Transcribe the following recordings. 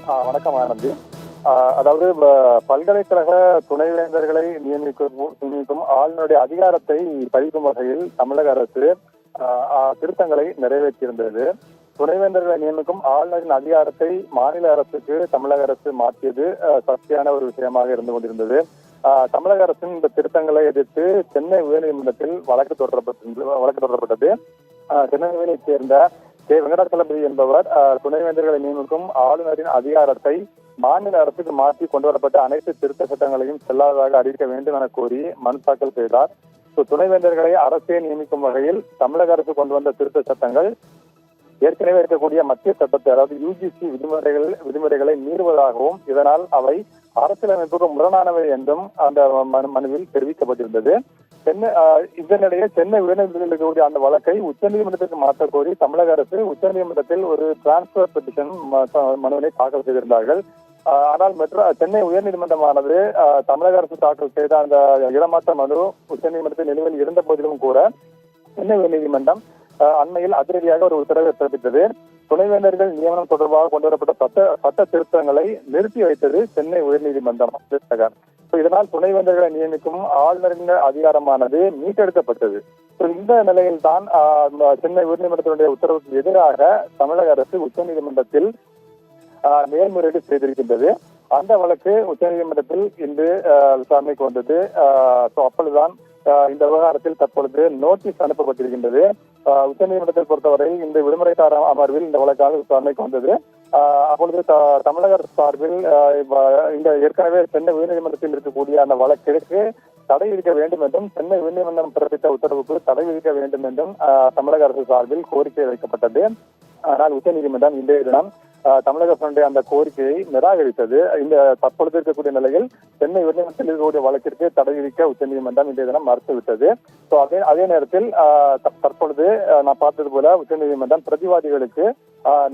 வணக்கம் ஆனந்தி. அதாவது பல்கலைக்கழக துணைவேந்தர்களை நியமிக்கும் ஆளுநருடைய அதிகாரத்தை பறிக்கும் வகையில் தமிழக அரசு திருத்தங்களை நிறைவேற்றியிருந்தது. துணைவேந்தர்களை நியமிக்கும் ஆளுநரின் அதிகாரத்தை மாநில அரசுக்கு தமிழக அரசு மாற்றியது சர்ச்சையான ஒரு விஷயமாக இருந்து கொண்டிருந்தது. தமிழக அரசின் இந்த திருத்தங்களை எதிர்த்து சென்னை உயர்நீதிமன்றத்தில் வழக்கு தொடரப்பட்டது. சென்னையை சேர்ந்த கே. வெங்கடாச்சலபதி என்பவர் துணைவேந்தர்களை நியமிக்கும் ஆளுநரின் அதிகாரத்தை மாநில அரசுக்கு மாற்றி கொண்டு வரப்பட்ட அனைத்து திருத்த சட்டங்களையும் செல்லாததாக அறிவிக்க வேண்டும் என கோரி மனு தாக்கல் செய்தார். துணைவேந்தர்களை அரசே நியமிக்கும் வகையில் தமிழக அரசு கொண்டு வந்த திருத்த சட்டங்கள் ஏற்கனவே இருக்கக்கூடிய மத்திய சட்டத்தை, அதாவது யுஜிசி விதிமுறைகளை மீறுவதாகவும் இதனால் அவை அரசியலமைப்புக்கு முரணானவை என்றும் அந்த மனுவில் தெரிவிக்கப்பட்டிருந்தது. இதனிடையே சென்னை உயர்நீதிமன்றத்தில் இருக்கக்கூடிய அந்த வழக்கை உச்சநீதிமன்றத்திற்கு மாற்ற கோரி தமிழக அரசு உச்சநீதிமன்றத்தில் ஒரு டிரான்ஸ்பர் பெட்டிஷன் மனுவினை தாக்கல் செய்திருந்தார்கள். ஆனால் சென்னை உயர்நீதிமன்றமானது தமிழக அரசு தாக்கல் செய்த அந்த இடமாற்ற மனு உச்சநீதிமன்றத்தில் நிலுவையில் இருந்த போதிலும் கூட சென்னை உயர்நீதிமன்றம் அண்மையில் அதிரடியாக ஒரு உத்தரவை பிறப்பித்தது. துணைவேந்தர்கள் நியமனம் தொடர்பாக கொண்டுவரப்பட்ட சட்ட திருத்தங்களை நிறுத்தி வைத்தது சென்னை உயர்நீதிமன்றம். இதனால் துணைவேந்தர்களை நியமிக்கும் ஆளுநரின் அதிகாரமானது மீட்டெடுக்கப்பட்டது. இந்த நிலையில் தான் சென்னை உயர்நீதிமன்றத்தினுடைய உத்தரவுக்கு எதிராக தமிழக அரசு உச்சநீதிமன்றத்தில் மேல்முறையீடு செய்திருக்கின்றது. அந்த வழக்கு உச்சநீதிமன்றத்தில் இன்று விசாரணைக்கு வந்தது. அப்பொழுதுதான் இந்த விவகாரத்தில் தற்பொழுது நோட்டீஸ் அனுப்பப்பட்டிருக்கின்றது. உச்சநீதிமன்றத்தை பொறுத்தவரையில் இந்த விடுமுறை கால அமர்வில் இந்த வழக்காக விசாரணைக்கு வந்தது. அப்பொழுது தமிழக அரசு சார்பில் இந்த ஏற்கனவே சென்னை உயர்நீதிமன்றத்தில் இருக்கக்கூடிய அந்த வழக்கிற்கு தடை விதிக்க வேண்டும் என்றும் சென்னை உயர்நீதிமன்றம் பிறப்பித்த உத்தரவுக்கு தடை விதிக்க வேண்டும் என்றும் தமிழக அரசு சார்பில் கோரிக்கை வைக்கப்பட்டது. ஆனால் உச்சநீதிமன்றம் இன்றைய தினம் தமிழக அரசுடைய அந்த கோரிக்கையை நிராகரித்தது. இந்த தற்பொழுது இருக்கக்கூடிய நிலையில் சென்னை உயர்நீதிமன்றத்தில் இருக்கக்கூடிய வழக்கிற்கு தடை விதிக்க உச்சநீதிமன்றம் இன்றைய தினம் மறுத்துவிட்டது. அதே நேரத்தில் தற்பொழுது நான் பார்த்தது போல உச்சநீதிமன்றம் பிரதிவாதிகளுக்கு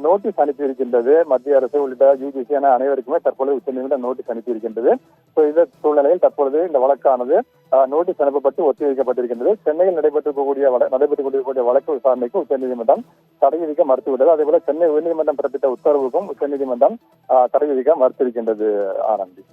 நோட்டீஸ் அனுப்பியிருக்கின்றது. மத்திய அரசு உள்ளிட்ட யுஜிசி என அனைவருக்குமே தற்பொழுது உச்சநீதிமன்றம் நோட்டீஸ் அனுப்பியிருக்கின்றது. இந்த சூழ்நிலையில் தற்பொழுது இந்த வழக்கானது நோட்டீஸ் அனுப்பப்பட்டு ஒத்திவைக்கப்பட்டிருக்கின்றது. சென்னையில் நடைபெற்றுக் கொண்டிருக்கக்கூடிய வழக்கு விசாரணைக்கு உச்சநீதிமன்றம் தடை விதிக்க மறுத்துவிட்டது. அதேபோல சென்னை உயர்நீதிமன்றம் பிறப்பித்த உத்தரவுக்கும் உச்சநீதிமன்றம் தடை விதிக்க மறுத்திருக்கின்றது. ஆனந்தி.